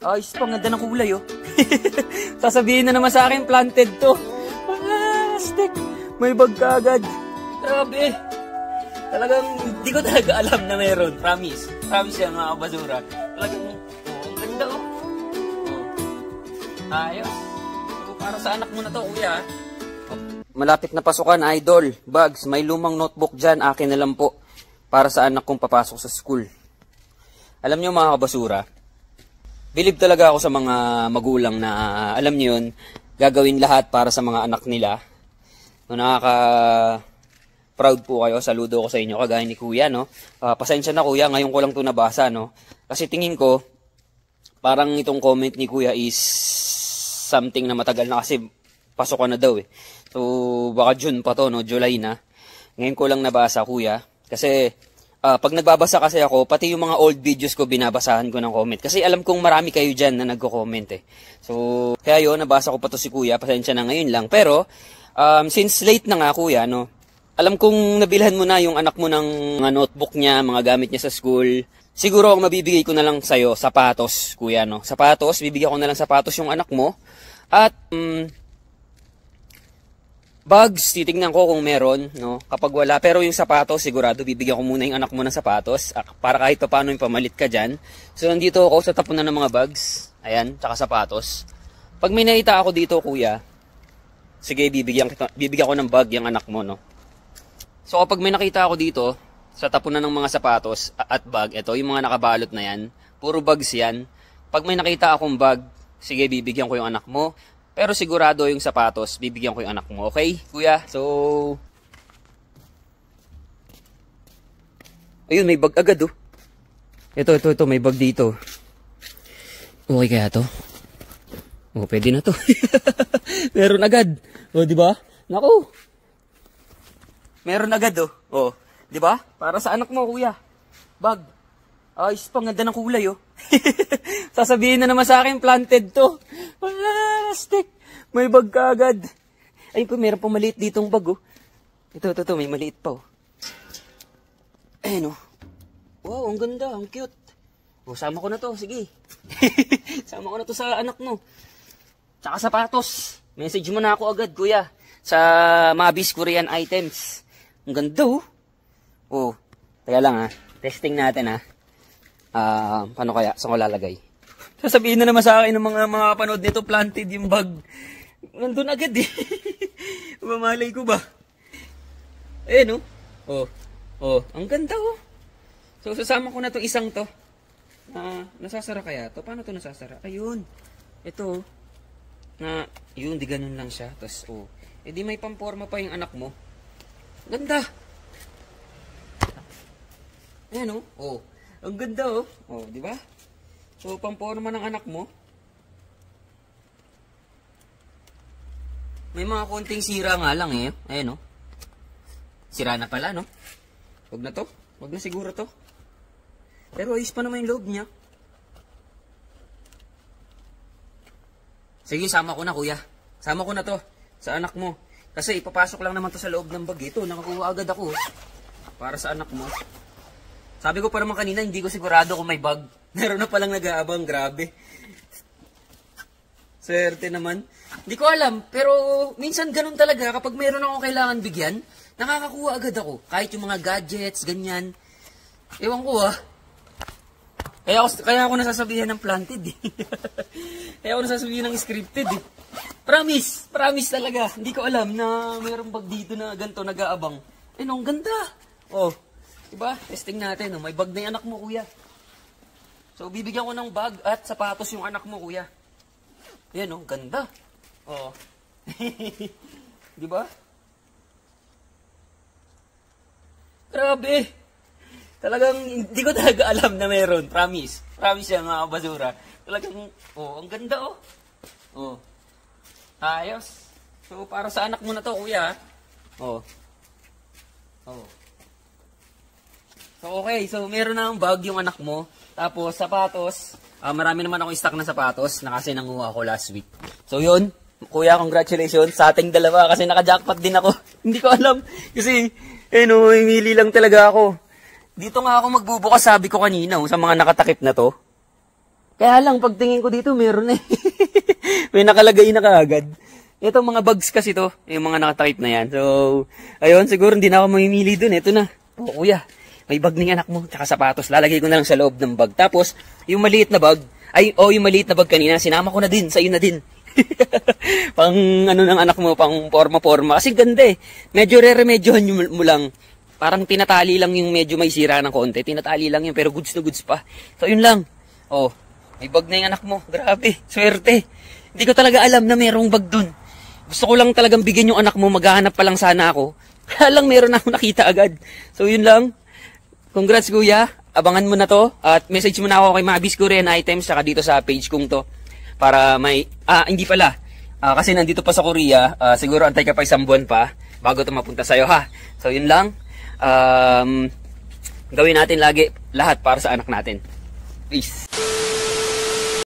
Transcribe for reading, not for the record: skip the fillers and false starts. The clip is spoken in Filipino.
Ayos pa, ganda ng kulay, oh. Sasabihin na naman sa akin, planted to. Stick. May bag ka agad. Grabe. Talagang, hindi ko talaga alam na meron. Promise. Promise yan, mga kabasura. Talagang, ang ganda, oh. Ayos. So, para sa anak mo na to, kuya. Malapit na pasukan, idol. Bags, may lumang notebook dyan. Akin na lang po. Para sa anak kong papasok sa school. Alam nyo, mga kabasura, believe talaga ako sa mga magulang na, alam nyo yun, gagawin lahat para sa mga anak nila. No, nakaka-proud po kayo. Saludo ko sa inyo, kagaya ni kuya, no? Pasensya na kuya, ngayon ko lang ito nabasa, no? Kasi tingin ko, parang itong comment ni kuya is something na matagal na kasi pasok na daw, eh. So, baka June pa to, no? July na. Ngayon ko lang nabasa, kuya. Kasi, pag nagbabasa kasi ako, pati yung mga old videos ko, binabasahan ko ng comment. Kasi alam kong marami kayo dyan na nagko-comment, eh. So, kaya yun, nabasa ko pa to si kuya. Pasensya na ngayon lang. Pero, since late na nga, kuya, no? Alam kong nabilhan mo na yung anak mo ng mga notebook niya, mga gamit niya sa school. Siguro ang mabibigay ko na lang sa'yo, sapatos, kuya, no? Sapatos, bibigyan ko na lang sapatos yung anak mo. At, bags, titignan ko kung meron, no? Kapag wala, pero yung sapatos, sigurado, bibigyan ko muna yung anak mo ng sapatos, para kahit pa paano yung pamalit ka dyan. So, nandito ako sa tapunan ng mga bags, ayan, tsaka sapatos. Pag may nakita ako dito, kuya, sige, bibigyan ko ng bag yung anak mo, no? So, kapag may nakita ako dito, sa tapunan ng mga sapatos at bag, ito, yung mga nakabalot na yan, puro bags yan. Pag may nakita akong bag, sige, bibigyan ko yung anak mo. Pero sigurado yung sapatos, bibigyan ko yung anak mo. Okay, kuya? So, ayun, may bag agad, oh. Ito, may bag dito. Okay kaya to? Oh, pwede na to. Meron agad. Oh, di ba? Naku. Meron agad, oh. Oh, di ba? Para sa anak mo, kuya. Bag. Ayos pa, ganda ng kulay, oh. Sasabihin na naman sa akin, planted to. Stick. May bag ka agad. Ayun po, meron pa maliit ditong bag, oh. Ito, may maliit pa, oh. Ayun, oh. Wow, ang ganda, ang cute. Oh, sama ko na to, sige. Sama ko na to sa anak mo. Tsaka sapatos. Message mo na ako agad, kuya. Sa Mabis Korean Items. Ang ganda, oh. Oh, kaya lang, ha. Testing natin, ha. Paano kaya? Saan ko lalagay? Sasabihin na naman sa akin ng mga panood nito, planted yung bag. Nandun agad, eh. Mamalay ko ba? Ayan, oh. Oh, ang ganda, oh. So, sasama ko na to isang to. Nasasara kaya to? Paano to nasasara? Ayun. Ito, yun, di ganun lang siya. Tapos, oh. Eh, di may pamporma pa yung anak mo. Ganda. Ayan, oh. Oh. Ang ganda, oh. Oh, di ba? So, pamporma ng anak mo. May mga konting sira nga lang, eh. Ayan, oh. Sira na pala, no? Huwag na to. Huwag na siguro to. Pero ayos pa naman yung loob niya. Sige, sama ko na, kuya. Sama ko na to sa anak mo. Kasi ipapasok lang naman to sa loob ng bag. Ito, nakakuha agad ako. Para sa anak mo. Sabi ko pa naman kanina, hindi ko sigurado kung may bag. Meron na palang nag-aabang, grabe. Swerte naman. Hindi ko alam, pero minsan ganun talaga. Kapag meron akong kailangan bigyan, nakakakuha agad ako. Kahit yung mga gadgets, ganyan. Ewan ko, ah. Kaya ako nasasabihan ng planted, eh. Kaya ako nasasabihan ng scripted, eh. Promise talaga. Hindi ko alam na mayroong bag dito na ganito nag-aabang. Eh, no, ang ganda. Oh, diba? Testing natin, oh. May bag na yung anak mo, kuya. So, bibigyan ko ng bag at sapatos yung anak mo, kuya. Ayan, oh, ganda. Oh. Diba? Grabe. Talagang hindi ko talaga alam na meron. Promise yan, mga basura. Talagang, oh, ang ganda, oh. Oh. Ayos. So, para sa anak mo na to, kuya. Oh. Oh. So, okay. So, meron na ang bag yung anak mo. Tapos, sapatos. Marami naman akong stock na sapatos na kasi nanguha ako last week. So, yun. Kuya, congratulations sa ating dalawa kasi naka-jackpot din ako. Hindi ko alam. Kasi, himili lang talaga ako. Dito nga ako magbubukas, sabi ko kanina, sa mga nakatakip na to. Kaya lang, pagtingin ko dito, meron eh. May nakalagay na kaagad. Itong mga bags kasi to, yung mga nakatakip na yan. So, ayun, siguro hindi na ako mamimili dun. Ito na. O, kuya, may bag ng anak mo, tsaka sapatos. Lalagay ko na lang sa loob ng bag. Tapos, yung maliit na bag, yung maliit na bag kanina, sinama ko na din, sa'yo na din. Pang ano ng anak mo, pang forma-forma. Kasi ganda eh. Medyo re-remedyohan mo lang. Parang tinatali lang yung medyo may sira ng konti. Tinatali lang yun, pero goods na goods pa. So, yun lang. Oh, may bag na yung anak mo. Grabe, swerte. Hindi ko talaga alam na merong bag dun. Gusto ko lang talagang bigyan yung anak mo, maghahanap pa lang sana ako. Kaya lang meron ako nakita agad. So yun lang. Congrats kuya, abangan mo na to. At message mo na ako kay Mabis Korean Items, saka dito sa page kong to. Para may, hindi pala. Kasi nandito pa sa Korea, siguro antay ka pa isang buwan pa, bago ito mapunta sa'yo ha. So yun lang. Gawin natin lagi lahat para sa anak natin. Peace.